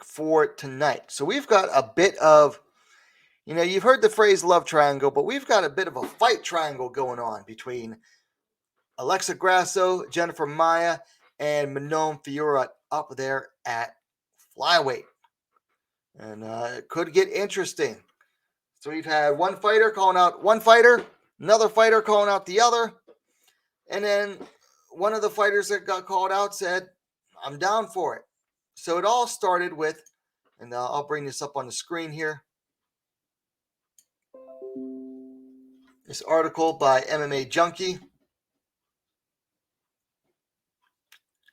for tonight. So we've got a bit of, you've heard the phrase love triangle, but we've got a bit of a fight triangle going on between Alexa Grasso, Jennifer Maia, and Manon Fiorot up there at flyweight. And it could get interesting. So we've had one fighter calling out one fighter, another fighter calling out the other, and then one of the fighters that got called out said, I'm down for it. So it all started with, and I'll bring this up on the screen here, this article by MMA Junkie.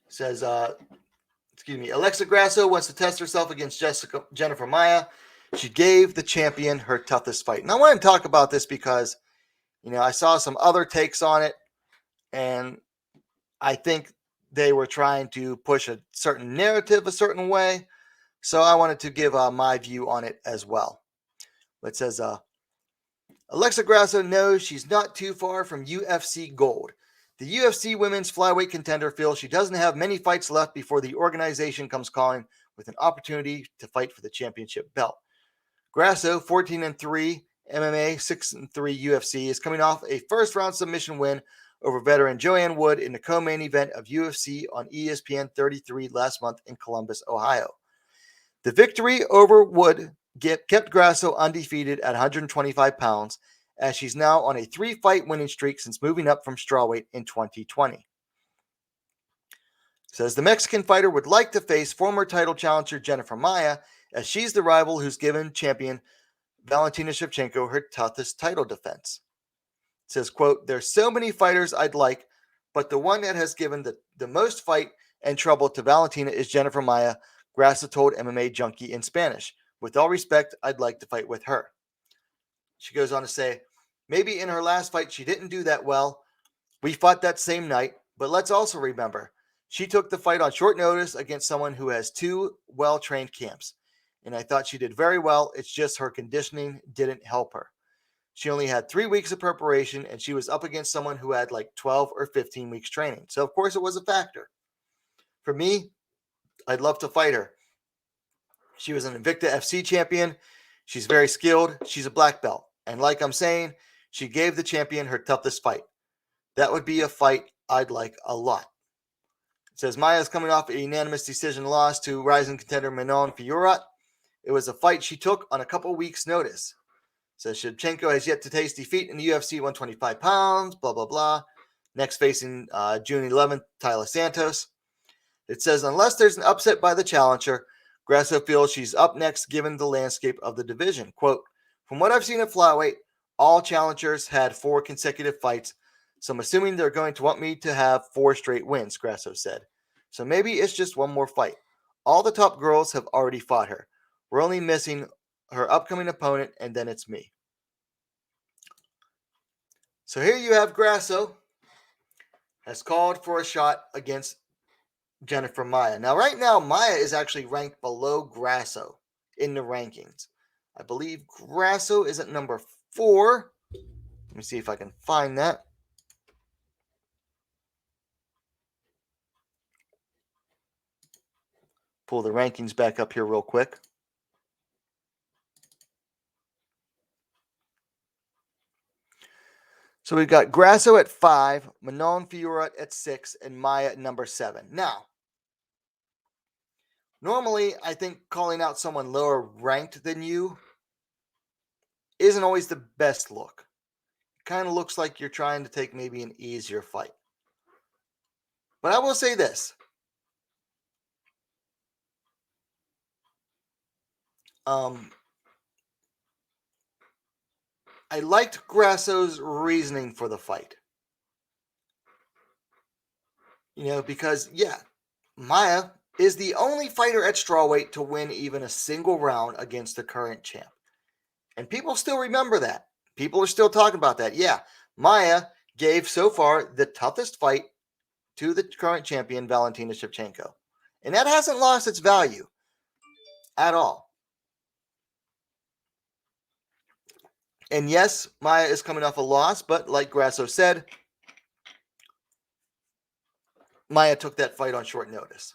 Says, Alexa Grasso wants to test herself against Jennifer Maia. She gave the champion her toughest fight. And I want to talk about this because, I saw some other takes on it, and I think they were trying to push a certain narrative a certain way. So I wanted to give my view on it as well. It says, Alexa Grasso knows she's not too far from UFC gold. The UFC women's flyweight contender feels she doesn't have many fights left before the organization comes calling with an opportunity to fight for the championship belt. Grasso, 14-3 MMA, 6-3 UFC, is coming off a first-round submission win over veteran Joanne Wood in the co-main event of UFC on ESPN 33 last month in Columbus, Ohio. The victory over Wood kept Grasso undefeated at 125 pounds, as she's now on a 3-fight winning streak since moving up from strawweight in 2020. Says the Mexican fighter would like to face former title challenger Jennifer Maia, as she's the rival who's given champion Valentina Shevchenko her toughest title defense. It says, quote, there's so many fighters I'd like, but the one that has given the most fight and trouble to Valentina is Jennifer Maia, Grasso told MMA Junkie in Spanish. With all respect, I'd like to fight with her. She goes on to say, maybe in her last fight she didn't do that well. We fought that same night, but let's also remember, she took the fight on short notice against someone who has 2 well-trained camps. And I thought she did very well. It's just her conditioning didn't help her. She only had 3 weeks of preparation, and she was up against someone who had like 12 or 15 weeks training. So, of course, it was a factor. For me, I'd love to fight her. She was an Invicta FC champion. She's very skilled. She's a black belt. And like I'm saying, she gave the champion her toughest fight. That would be a fight I'd like a lot. It says Maia is coming off a unanimous decision loss to rising contender Manon Fiorot. It was a fight she took on a couple weeks' notice. It says Shevchenko has yet to taste defeat in the UFC 125 pounds, blah, blah, blah. Next facing June 11th, Tyler Santos. It says unless there's an upset by the challenger, Grasso feels she's up next given the landscape of the division. Quote, from what I've seen at flyweight, all challengers had 4 consecutive fights, so I'm assuming they're going to want me to have 4 straight wins, Grasso said. So maybe it's just one more fight. All the top girls have already fought her. We're only missing her upcoming opponent, and then it's me. So here you have Grasso has called for a shot against Jennifer Maia. Now, right now, Maia is actually ranked below Grasso in the rankings. I believe Grasso is at number 4. Let me see if I can find that. Pull the rankings back up here real quick. So we've got Grasso at 5, Manon Fiorot at 6, and Maia at number 7. Now, normally I think calling out someone lower ranked than you isn't always the best look. It kind of looks like you're trying to take maybe an easier fight. But I will say this. I liked Grasso's reasoning for the fight. Because, Maia is the only fighter at strawweight to win even a single round against the current champ. And people still remember that. People are still talking about that. Yeah, Maia gave so far the toughest fight to the current champion, Valentina Shevchenko. And that hasn't lost its value at all. And yes, Maia is coming off a loss, but like Grasso said, Maia took that fight on short notice.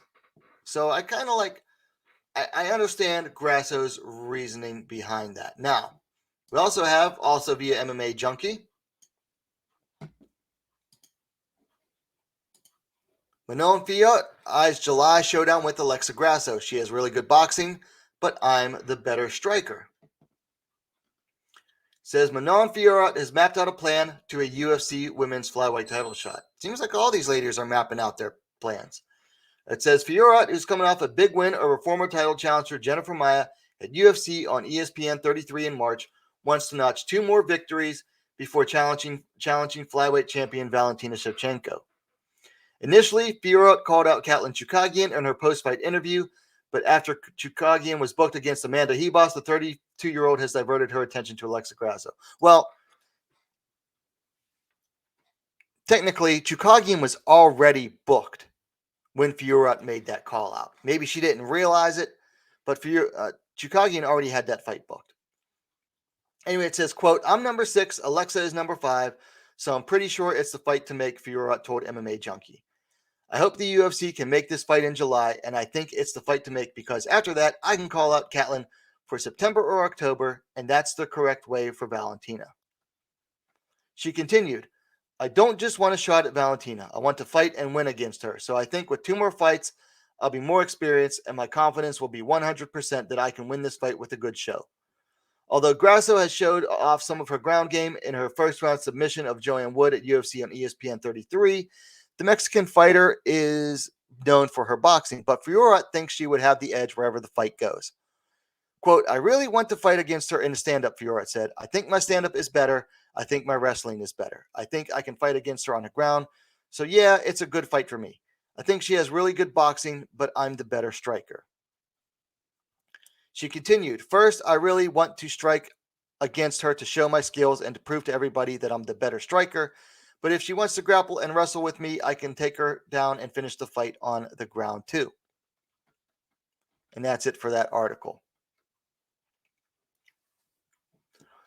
So I kind of like, I understand Grasso's reasoning behind that. Now, we also have, also via MMA Junkie, Manon Fiorot eyes July showdown with Alexa Grasso. She has really good boxing, but I'm the better striker. Says Manon Fiorot has mapped out a plan to a UFC women's flyweight title shot. Seems like all these ladies are mapping out their plans. It says Fiorot, who's coming off a big win over former title challenger Jennifer Maia at UFC on ESPN 33 in March, wants to notch 2 more victories before challenging flyweight champion Valentina Shevchenko. Initially, Fiorot called out Katlyn Chookagian in her post-fight interview, but after Chookagian was booked against Amanda Hebos, the 32-year-old has diverted her attention to Alexa Grasso. Well, technically, Chookagian was already booked when Fiorot made that call out. Maybe she didn't realize it, but Chookagian already had that fight booked. Anyway, it says, quote, I'm number 6, Alexa is number 5, so I'm pretty sure it's the fight to make, Fiorot told MMA Junkie. I hope the UFC can make this fight in July, and I think it's the fight to make because after that, I can call out Katlyn for September or October, and that's the correct way for Valentina. She continued, I don't just want a shot at Valentina. I want to fight and win against her. So I think with 2 more fights, I'll be more experienced, and my confidence will be 100% that I can win this fight with a good show. Although Grasso has showed off some of her ground game in her first-round submission of Joanne Wood at UFC on ESPN 33, the Mexican fighter is known for her boxing, but Fiorot thinks she would have the edge wherever the fight goes. Quote, I really want to fight against her in a stand-up, Fiorot said. I think my stand-up is better. I think my wrestling is better. I think I can fight against her on the ground. So yeah, it's a good fight for me. I think she has really good boxing, but I'm the better striker. She continued, first, I really want to strike against her to show my skills and to prove to everybody that I'm the better striker. But if she wants to grapple and wrestle with me, I can take her down and finish the fight on the ground too. And that's it for that article.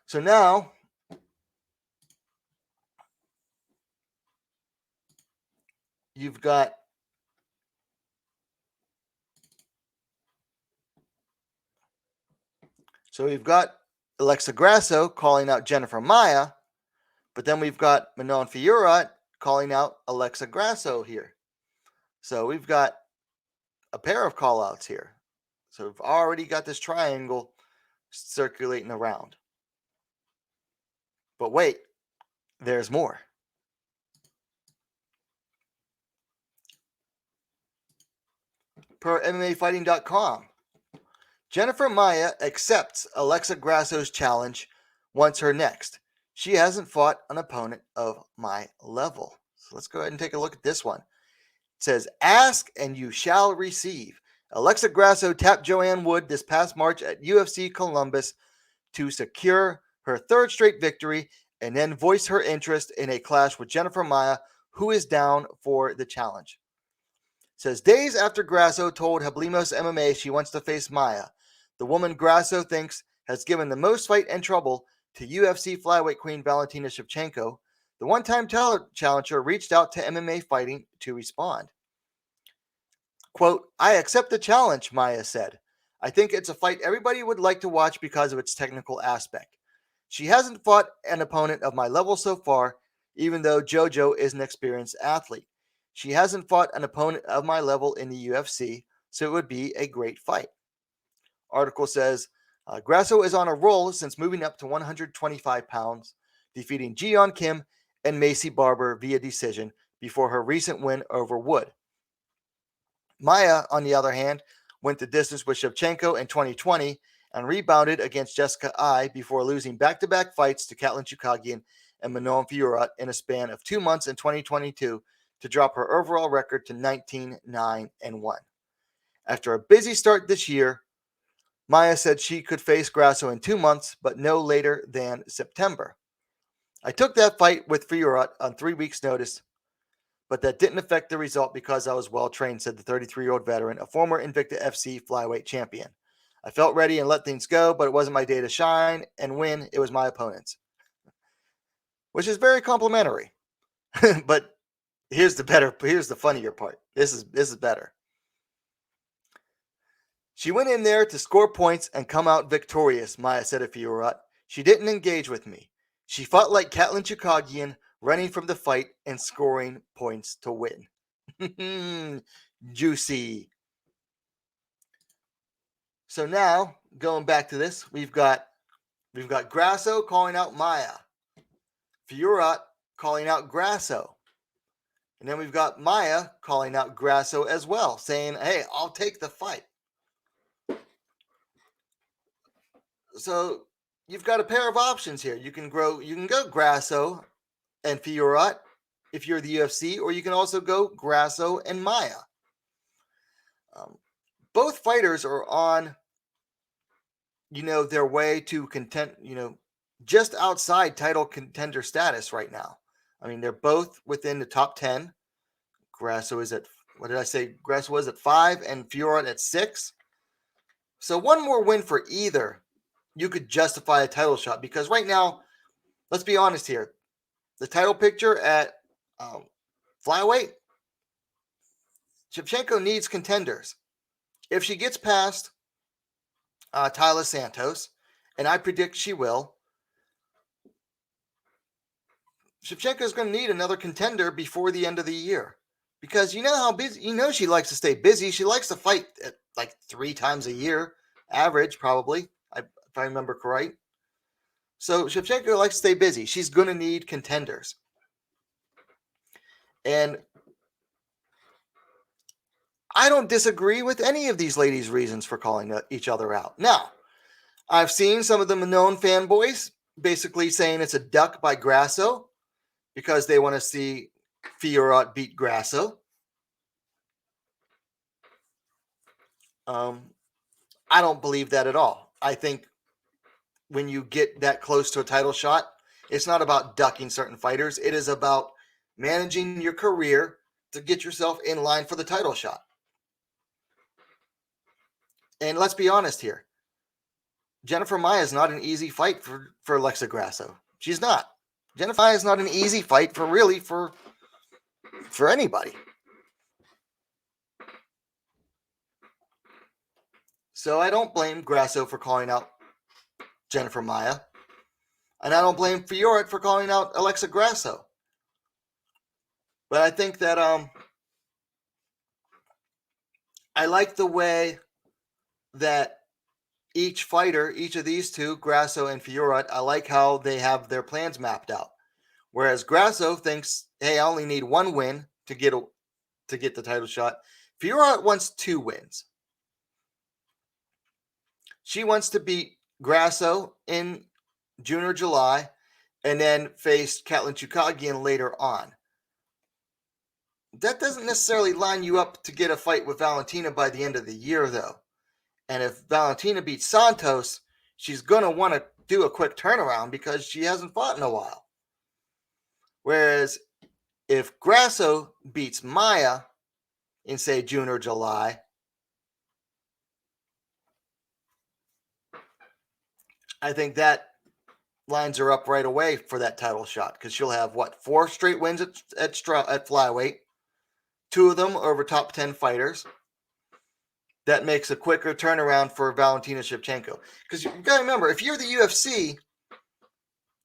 So now, you've got Alexa Grasso calling out Jennifer Maia, but then we've got Manon Fiorot calling out Alexa Grasso here. So we've got a pair of call-outs here. So we've already got this triangle circulating around. But wait, there's more. Per MMAfighting.com, Jennifer Maia accepts Alexa Grasso's challenge, wants her next. She hasn't fought an opponent of my level. So let's go ahead and take a look at this one. It says, ask and you shall receive. Alexa Grasso tapped Joanne Wood this past March at UFC Columbus to secure her 3rd straight victory and then voice her interest in a clash with Jennifer Maia, who is down for the challenge. It says, days after Grasso told Hablemos MMA she wants to face Maia, the woman Grasso thinks has given the most fight and trouble to UFC flyweight queen Valentina Shevchenko, the one-time challenger reached out to MMA Fighting to respond. Quote, I accept the challenge, Maia said. I think it's a fight everybody would like to watch because of its technical aspect. She hasn't fought an opponent of my level so far, even though JoJo is an experienced athlete. She hasn't fought an opponent of my level in the UFC, so it would be a great fight. Article says, Grasso is on a roll since moving up to 125 pounds, defeating Jeon Kim and Macy Barber via decision before her recent win over Wood. Maia, on the other hand, went the distance with Shevchenko in 2020 and rebounded against Jessica Ai before losing back-to-back fights to Katlyn Chookagian and Manon Fiorot in a span of 2 months in 2022 to drop her overall record to 19-9-1. After a busy start this year, Maia said she could face Grasso in 2 months, but no later than September. I took that fight with Fiorot on 3 weeks' notice, but that didn't affect the result because I was well-trained, said the 33-year-old veteran, a former Invicta FC flyweight champion. I felt ready and let things go, but it wasn't my day to shine and win. It was my opponent's, which is very complimentary. But here's the funnier part. This is better. She went in there to score points and come out victorious, Maia said of Fiorot. She didn't engage with me. She fought like Katlyn Chookagian, running from the fight and scoring points to win. Juicy. So now, going back to this, we've got Grasso calling out Maia, Fiorot calling out Grasso, and then we've got Maia calling out Grasso as well, saying, "Hey, I'll take the fight." So you've got a pair of options here. You can go Grasso and Fiorot if you're the UFC, or you can also go Grasso and Maia. Both fighters are on, their way to just outside title contender status right now. I mean, they're both within the top 10. Grasso is at, what did I say? Grasso was at 5 and Fiorot at 6. So one more win for either, you could justify a title shot, because right now, let's be honest here, the title picture at flyweight, Shevchenko needs contenders. If she gets past Taila Santos, and I predict she will, Shevchenko is going to need another contender before the end of the year, because you know how busy, she likes to stay busy. She likes to fight at like 3 times a year, average probably, if I remember correct. So Shevchenko likes to stay busy. She's going to need contenders. And I don't disagree with any of these ladies' reasons for calling each other out. Now, I've seen some of the Manon fanboys basically saying it's a duck by Grasso because they want to see Fiorot beat Grasso. I don't believe that at all. I think when you get that close to a title shot, it's not about ducking certain fighters. It is about managing your career to get yourself in line for the title shot. And let's be honest here. Jennifer Maia is not an easy fight for Alexa Grasso. She's not. Jennifer Maia is not an easy fight for anybody. So I don't blame Grasso for calling out Jennifer Maia. And I don't blame Fiorot for calling out Alexa Grasso. But I think that I like the way that each fighter, each of these two, Grasso and Fiorot, I like how they have their plans mapped out. Whereas Grasso thinks, hey, I only need 1 win to get the title shot. Fiorot wants 2 wins. She wants to beat Grasso in June or July and then face Katlyn Chookagian later on. That doesn't necessarily line you up to get a fight with Valentina by the end of the year, though. And if Valentina beats Santos, she's going to want to do a quick turnaround because she hasn't fought in a while. Whereas if Grasso beats Maia in, say, June or July, I think that lines her up right away for that title shot, because she'll have, 4 straight wins at flyweight, 2 of them over top 10 fighters. That makes a quicker turnaround for Valentina Shevchenko. Because you got to remember, if you're the UFC,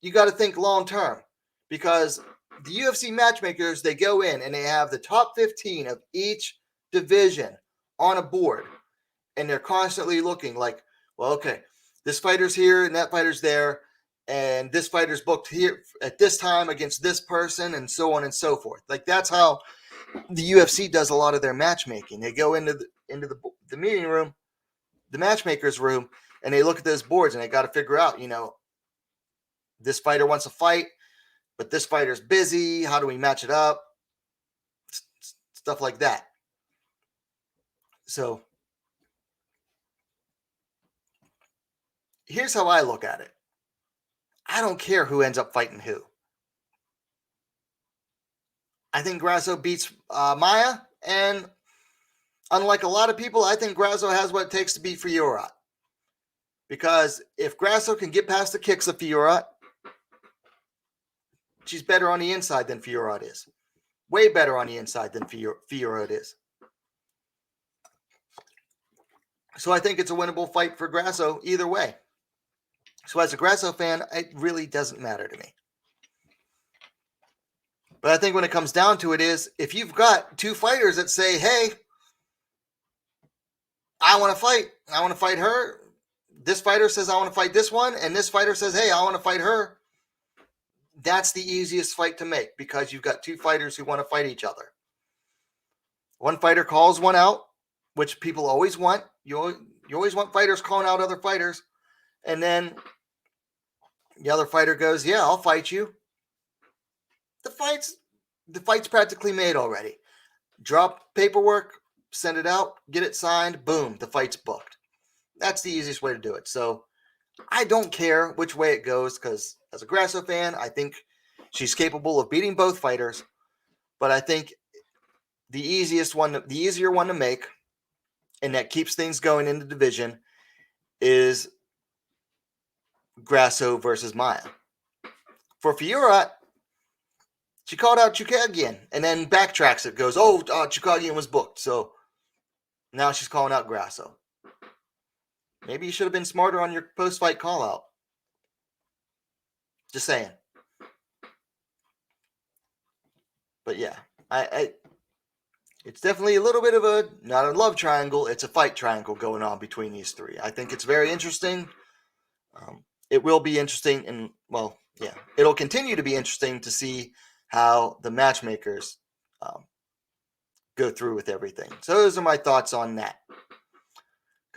you got to think long term. Because the UFC matchmakers, they go in and they have the top 15 of each division on a board. And they're constantly looking like, well, okay, this fighter's here and that fighter's there. And this fighter's booked here at this time against this person, and so on and so forth. Like, that's how the UFC does a lot of their matchmaking. They go into the meeting room, the matchmaker's room, and they look at those boards and they got to figure out, this fighter wants a fight, but this fighter's busy. How do we match it up? Stuff like that. So here's how I look at it. I don't care who ends up fighting who. I think Grasso beats Maia, and unlike a lot of people, I think Grasso has what it takes to beat Fiorot. Because if Grasso can get past the kicks of Fiorot, she's better on the inside than Fiorot is. Way better on the inside than Fiorot is. So I think it's a winnable fight for Grasso either way. So as a Grasso fan, it really doesn't matter to me. But I think when it comes down to it is, if you've got two fighters that say, hey, I want to fight her. This fighter says, I want to fight this one. And this fighter says, hey, I want to fight her. That's the easiest fight to make because you've got two fighters who want to fight each other. One fighter calls one out, which people always want. You always want fighters calling out other fighters. And then the other fighter goes, yeah, I'll fight you. The fight's practically made already. Drop paperwork, send it out, get it signed, boom, the fight's booked. That's the easiest way to do it. So I don't care which way it goes because as a Grasso fan, I think she's capable of beating both fighters. But I think the easier one to make, and that keeps things going in the division, is Grasso versus Maia. For Fiorot, she called out Chukagian and then backtracks it, goes, Chukagian was booked. So now she's calling out Grasso. Maybe you should have been smarter on your post-fight call-out. Just saying. But yeah, it's definitely a little bit of not a love triangle, it's a fight triangle going on between these three. I think it's very interesting. It will be interesting, and it'll continue to be interesting to see how the matchmakers go through with everything. So those are my thoughts on that.